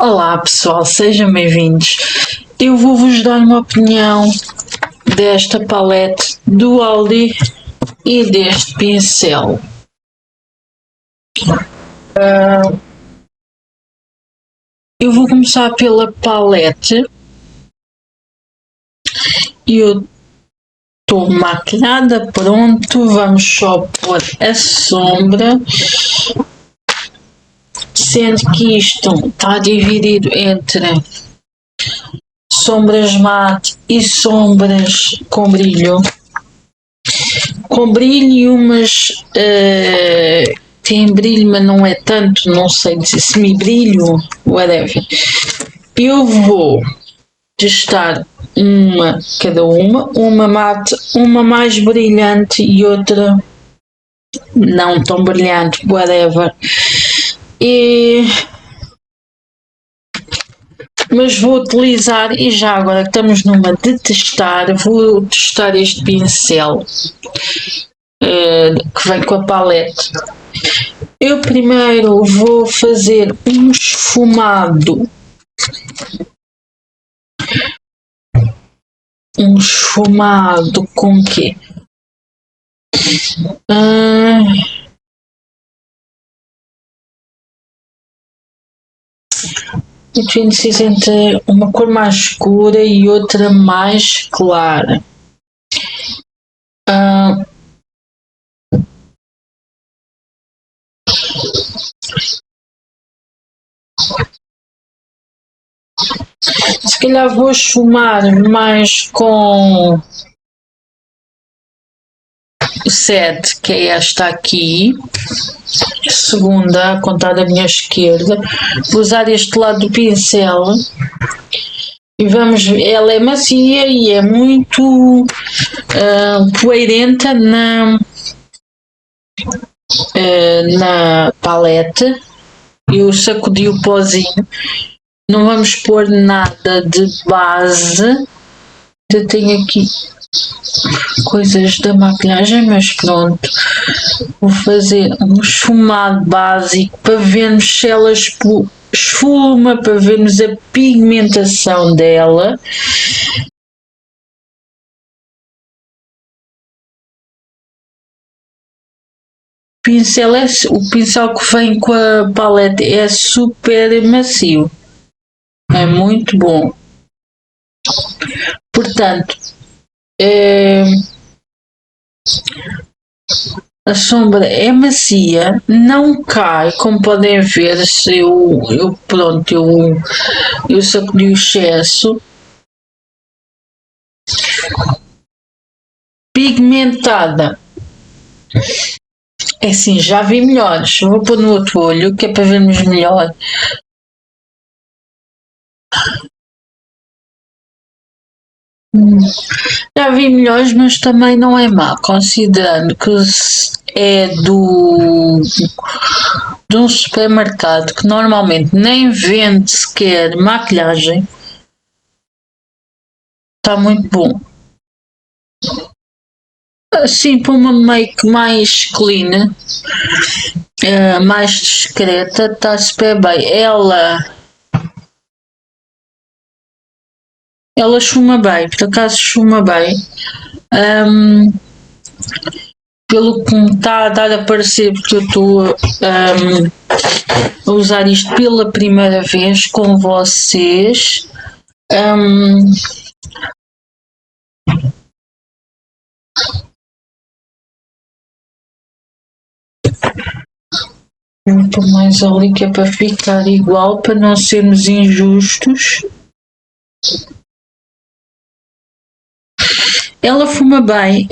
Olá pessoal, sejam bem-vindos. Eu vou-vos dar uma opinião desta palete do Aldi e deste pincel. Eu vou começar pela palete. Eu estou maquilhada, pronto, vamos só pôr a sombra. Sendo que isto está dividido entre sombras mate e sombras com brilho. Com brilho e umas tem brilho, mas não é tanto, não sei dizer, semi-brilho, whatever. Eu vou testar cada uma mate, uma mais brilhante e outra não tão brilhante, whatever. Mas vou utilizar, e já agora que estamos numa de testar, vou testar este pincel que vem com a palete. Eu primeiro vou fazer um esfumado. Um esfumado com quê? Muito indeciso entre uma cor mais escura e outra mais clara. Se calhar vou esfumar mais com o 7, que é esta aqui, a segunda, a contar da minha esquerda. Vou usar este lado do pincel e vamos ver, ela é macia e é muito poeirenta na palete. Eu sacudi o pozinho. Não vamos pôr nada de base. Eu tenho aqui coisas da maquilhagem, mas pronto. Vou fazer um esfumado básico para vermos se ela esfuma, para vermos a pigmentação dela. O pincel que vem com a palete é super macio. É muito bom. Portanto, a sombra é macia, não cai, como podem ver. Se eu sacudi o excesso. Pigmentada. É assim, já vi melhores. Vou pôr no outro olho, que é para vermos melhor. Já vi melhores, mas também não é má, considerando que é de um supermercado que normalmente nem vende sequer maquilhagem. Está muito bom. Assim, para uma make mais clean, mais discreta, está super bem. Ela esfuma bem, por acaso esfuma bem. Pelo que me está a dar a parecer, porque eu estou a usar isto pela primeira vez com vocês. Vou pôr mais ali, que é para ficar igual, para não sermos injustos. Ela fuma bem,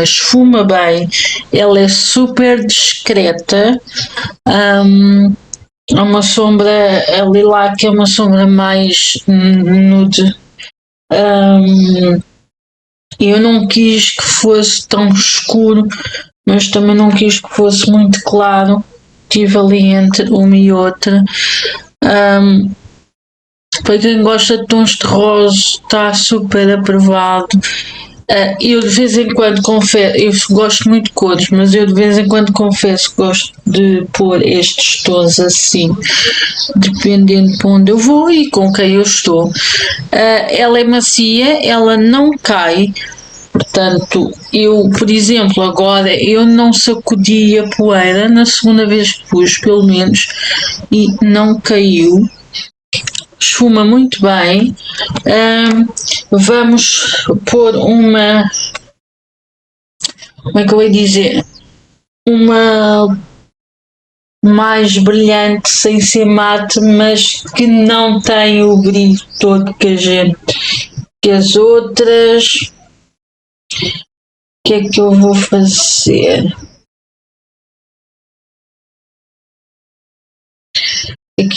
esfuma bem, ela é super discreta. É uma sombra, a lilac é uma sombra mais nude. Eu não quis que fosse tão escuro, mas também não quis que fosse muito claro. Estive ali entre uma e outra. Para quem gosta de tons de rosa, está super aprovado. Eu de vez em quando confesso, eu gosto muito de cores, mas eu de vez em quando confesso que gosto de pôr estes tons assim, dependendo de onde eu vou e com quem eu estou. Ela é macia, ela não cai, portanto, eu, por exemplo, agora eu não sacudi a poeira, na segunda vez que pus, pelo menos, e não caiu. Esfuma muito bem. Vamos pôr uma. Como é que eu ia dizer? Uma mais brilhante, sem ser mate, mas que não tem o brilho todo que as outras. O que é que eu vou fazer?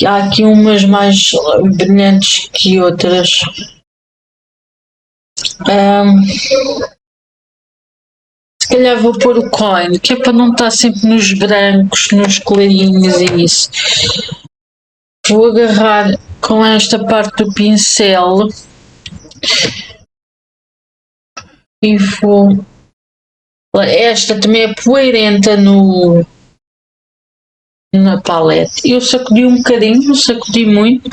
Há aqui umas mais brilhantes que outras. Se calhar vou pôr o coin, que é para não estar sempre nos brancos, nos clarinhos e isso. Vou agarrar com esta parte do pincel e vou. Esta também é poeirenta na palete. Eu sacudi um bocadinho, não sacudi muito.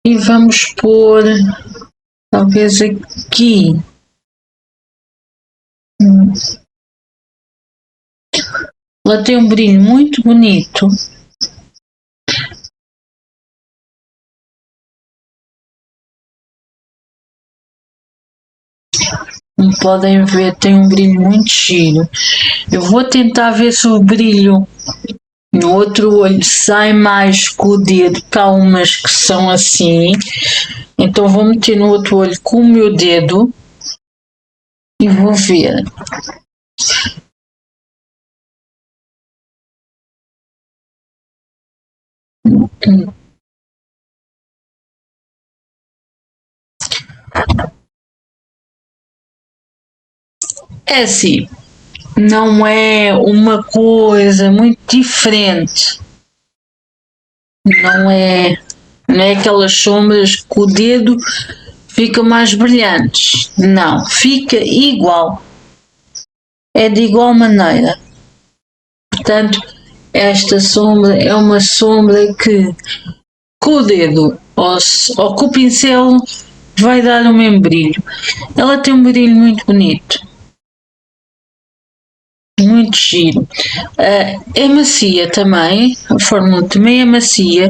E vamos pôr talvez aqui. Ela tem um brilho muito bonito. Como podem ver, tem um brilho muito giro. Eu vou tentar ver se o brilho no outro olho sai mais com o dedo, porque há umas que são assim. Então vou meter no outro olho com o meu dedo e vou ver. É assim, não é uma coisa muito diferente. Não é aquelas sombras que o dedo fica mais brilhantes. Não, fica igual. É de igual maneira. Portanto, esta sombra é uma sombra que com o dedo ou com o pincel vai dar o mesmo brilho. Ela tem um brilho muito bonito. Muito giro. É macia também, a fórmula também é macia.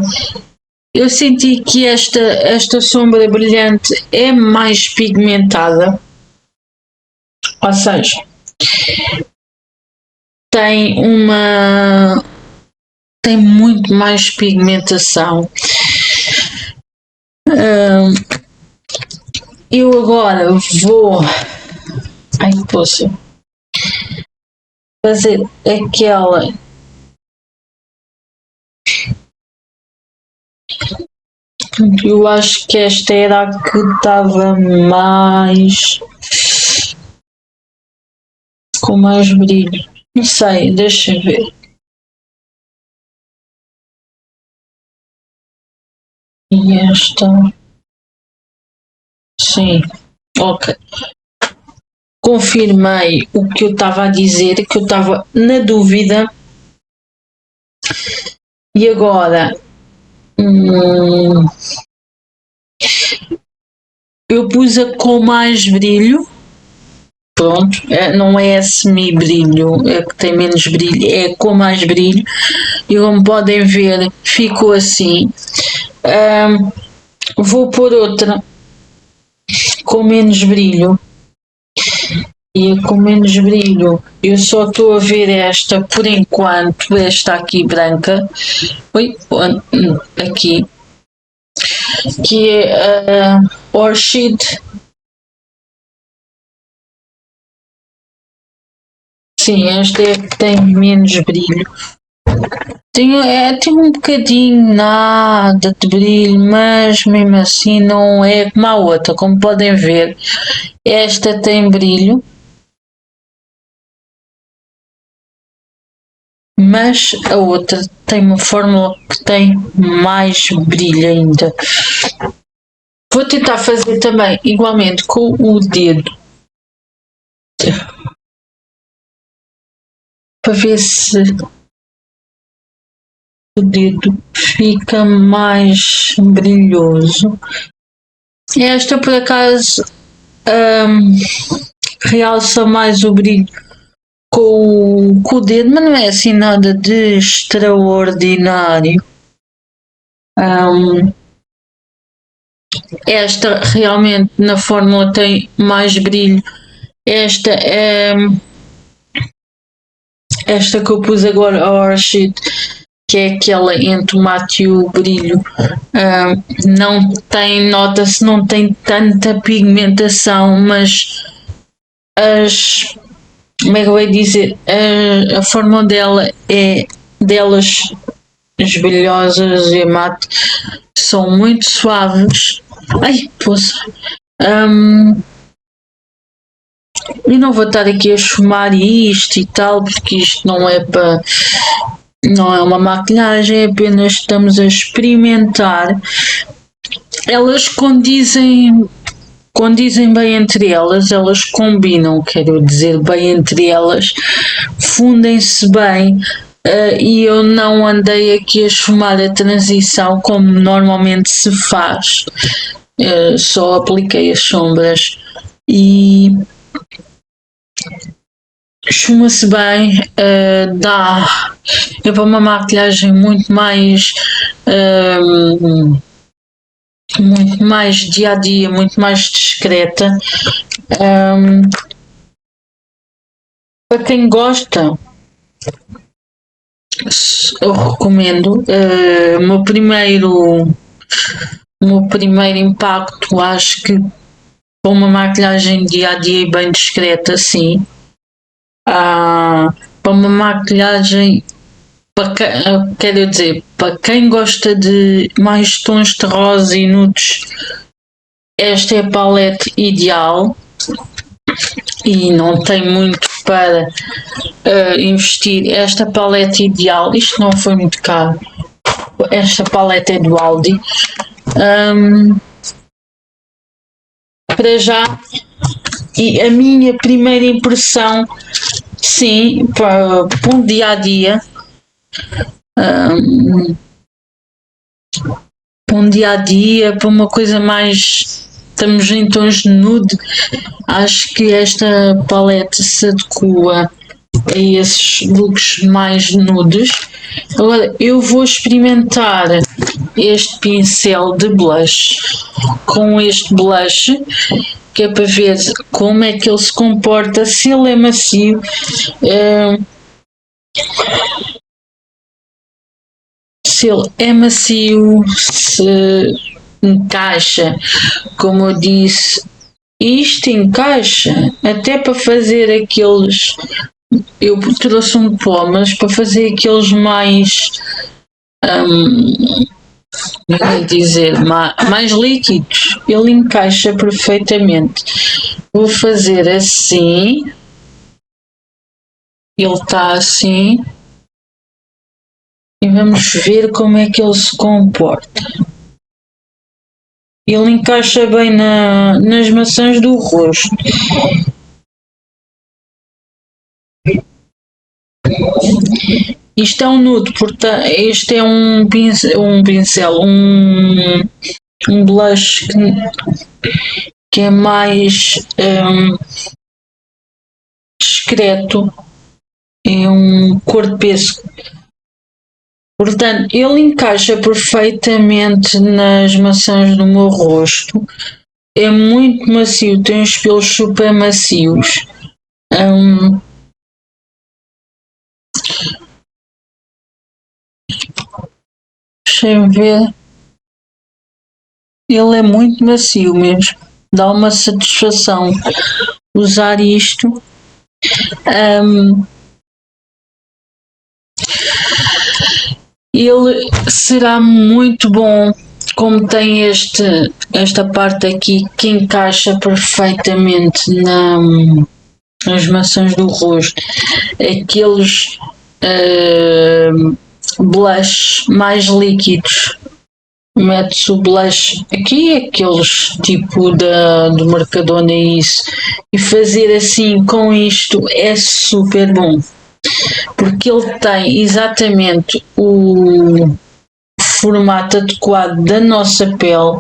Eu senti que esta sombra brilhante é mais pigmentada, ou seja, tem muito mais pigmentação. Eu agora vou fazer aquela. Eu acho que esta era a que estava mais com mais brilho. Não sei, deixa ver. E esta. Sim, ok. Confirmei o que eu estava a dizer, que eu estava na dúvida. E agora eu pus a com mais brilho. Pronto, não é semi-brilho, é que tem menos brilho, é com mais brilho. E como podem ver, ficou assim. Vou pôr outra com menos brilho. E com menos brilho, eu só estou a ver esta por enquanto, esta aqui branca. Aqui. Que é a Orchid. Sim, esta é que tem menos brilho. Tem um bocadinho nada de brilho, mas mesmo assim não é como a outra. Como podem ver, esta tem brilho, mas a outra tem uma fórmula que tem mais brilho ainda. Vou tentar fazer também igualmente com o dedo. para ver se o dedo fica mais brilhoso. Esta, por acaso, realça mais o brilho com o dedo, mas não é assim nada de extraordinário. Esta realmente na fórmula tem mais brilho. Esta que eu pus agora, a Orchid, que é aquela entre o mate e o brilho, não tem, nota-se, não tem tanta pigmentação, mas como é que eu ia dizer, a forma dela delas, as brilhosas e mate, são muito suaves. Ai, poça. E não vou estar aqui a chumar isto e tal, porque isto não é para. Não é uma maquilhagem, apenas estamos a experimentar. Elas condizem bem entre elas, elas combinam, quero dizer, bem entre elas, fundem-se bem. E eu não andei aqui a chumar a transição como normalmente se faz. Só apliquei as sombras e chuma-se bem, é para uma maquilhagem muito mais dia a dia, muito mais discreta. Para quem gosta, eu recomendo. O meu primeiro impacto, acho que para uma maquilhagem dia a dia e bem discreta, sim. Para uma maquilhagem, quero dizer, para quem gosta de mais tons de rosa e nudes, esta é a palete ideal e não tem muito para investir. Esta palete ideal, isto não foi muito caro, esta palete é do Aldi. Para já, e a minha primeira impressão, sim, para um dia a dia, para uma coisa mais, estamos em tons de nude, acho que esta palete se adequa a esses looks mais nudes. Agora eu vou experimentar este pincel de blush com este blush, que é para ver como é que ele se comporta, se ele é macio, se encaixa, como eu disse, isto encaixa até para fazer aqueles. Eu trouxe um pó, mas para fazer aqueles mais. Mais líquidos, ele encaixa perfeitamente. Vou fazer assim, ele está assim, e vamos ver como é que ele se comporta. Ele encaixa bem nas maçãs do rosto. Isto é um nude, portanto, este é um pincel, um blush que é mais discreto, é um cor de pêssego. Portanto, ele encaixa perfeitamente nas maçãs do meu rosto. É muito macio, tem os pelos super macios. Deixem ver. Ele é muito macio mesmo. Dá uma satisfação usar isto. Ele será muito bom, como tem esta parte aqui que encaixa perfeitamente nas maçãs do rosto. Aqueles blush mais líquidos, mete-se o blush aqui, aqueles tipo do Mercadona e isso, e fazer assim com isto é super bom. porque ele tem exatamente o formato adequado da nossa pele.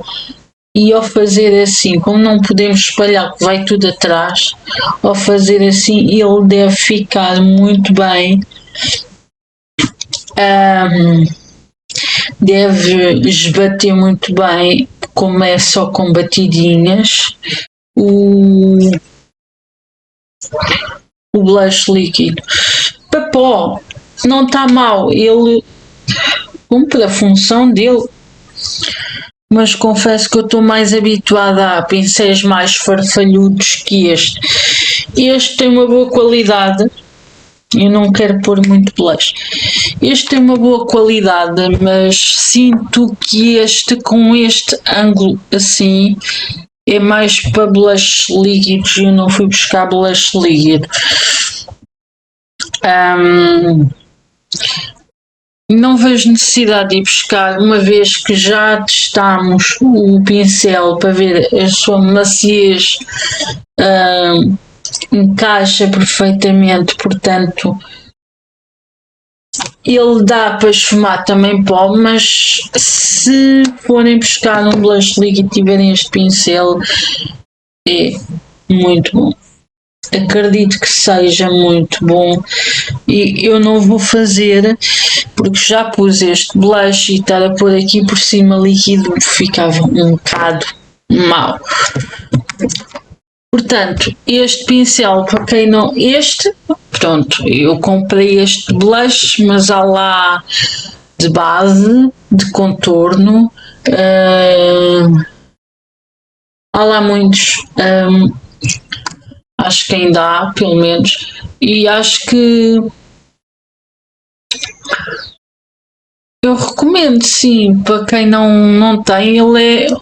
E ao fazer assim, como não podemos espalhar que vai tudo atrás, ao fazer assim ele deve ficar muito bem, deve esbater muito bem, como é só com batidinhas, o blush líquido. Para pó, não está mal, ele cumpre a função dele. Mas confesso que eu estou mais habituada a pincéis mais farfalhudos que este. Este tem uma boa qualidade. Eu não quero pôr muito blush. Este tem uma boa qualidade, mas sinto que este, com este ângulo assim, é mais para blush líquidos. Eu não fui buscar blush líquido. Não vejo necessidade de ir buscar, uma vez que já testámos o pincel para ver a sua maciez, encaixa perfeitamente, portanto ele dá para esfumar também pó, mas se forem buscar um blush líquido e tiverem este pincel, é muito bom. Acredito que seja muito bom e eu não vou fazer porque já pus este blush e estar a pôr aqui por cima líquido ficava um bocado mau. Portanto, este pincel, para quem não... pronto, eu comprei este blush, mas há lá de base, de contorno, há lá muitos... acho que ainda há, pelo menos, e acho que eu recomendo, sim, para quem não tem, ele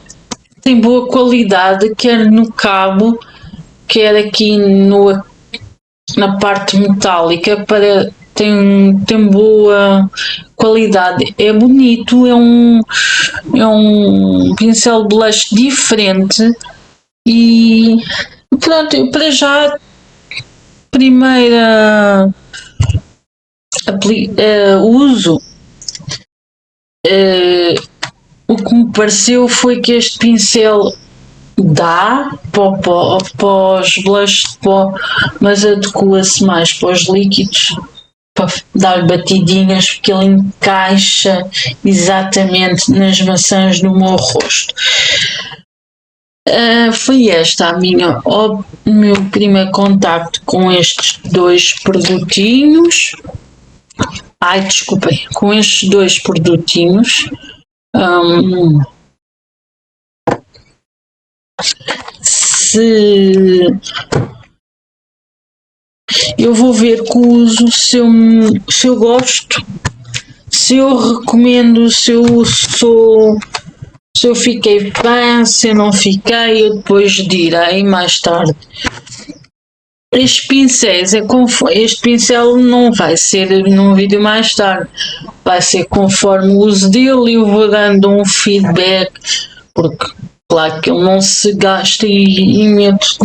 tem boa qualidade, quer no cabo, quer aqui na parte metálica, tem boa qualidade, é bonito, é um pincel blush diferente e pronto, para já primeira uso, o que me pareceu foi que este pincel dá para os blushes de pó, mas adequa-se mais para os líquidos, para dar batidinhas, porque ele encaixa exatamente nas maçãs do meu rosto. Foi o meu primeiro contacto com estes dois produtinhos. Desculpem, com estes dois produtinhos. Eu vou ver com o uso se eu gosto, se eu recomendo, se eu fiquei fã, se eu não fiquei, eu depois direi mais tarde. Estes pincéis, este pincel não vai ser num vídeo mais tarde, vai ser conforme o uso dele e eu vou dando um feedback, porque claro que ele não se gasta e meto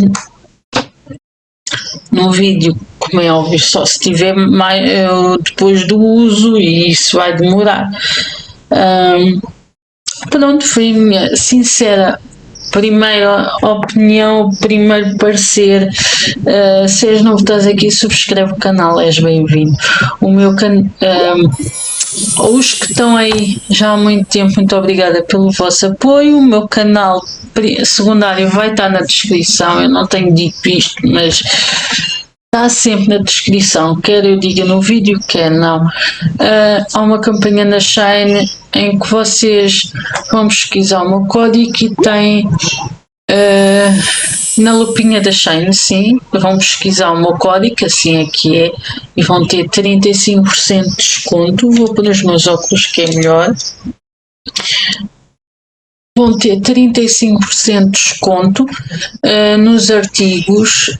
no vídeo, como é óbvio, só se tiver mais depois do uso e isso vai demorar. Pronto, foi a minha sincera primeira opinião, primeiro parecer. Se és novo, estás aqui, subscreve o canal, és bem-vindo. O meu os que estão aí já há muito tempo, muito obrigada pelo vosso apoio. O meu canal secundário vai estar na descrição, eu não tenho dito isto, mas está sempre na descrição, quer eu diga no vídeo, quer não. Há uma campanha na Shein em que vocês vão pesquisar o meu código e tem na lupinha da Shein, sim, vão pesquisar o meu código, assim é que é, e vão ter 35% de desconto. Vou pôr os meus óculos que é melhor. Vão ter 35% de desconto nos artigos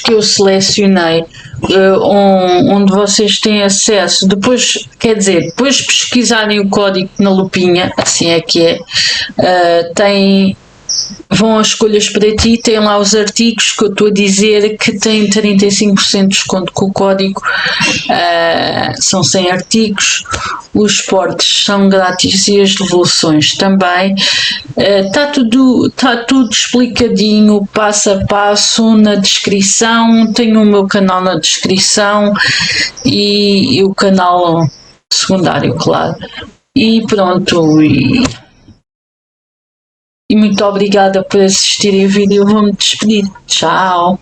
que eu selecionei, onde vocês têm acesso. Depois, quer dizer, depois de pesquisarem o código na lupinha, assim é que é, tem vão às escolhas para ti, tem lá os artigos que eu estou a dizer que têm 35% de desconto com o código, são 100 artigos, os portes são grátis e as devoluções também. Está tudo explicadinho, passo a passo, na descrição, tenho o meu canal na descrição e o canal secundário, claro. E pronto, e muito obrigada por assistirem o vídeo. Eu vou-me despedir. Tchau!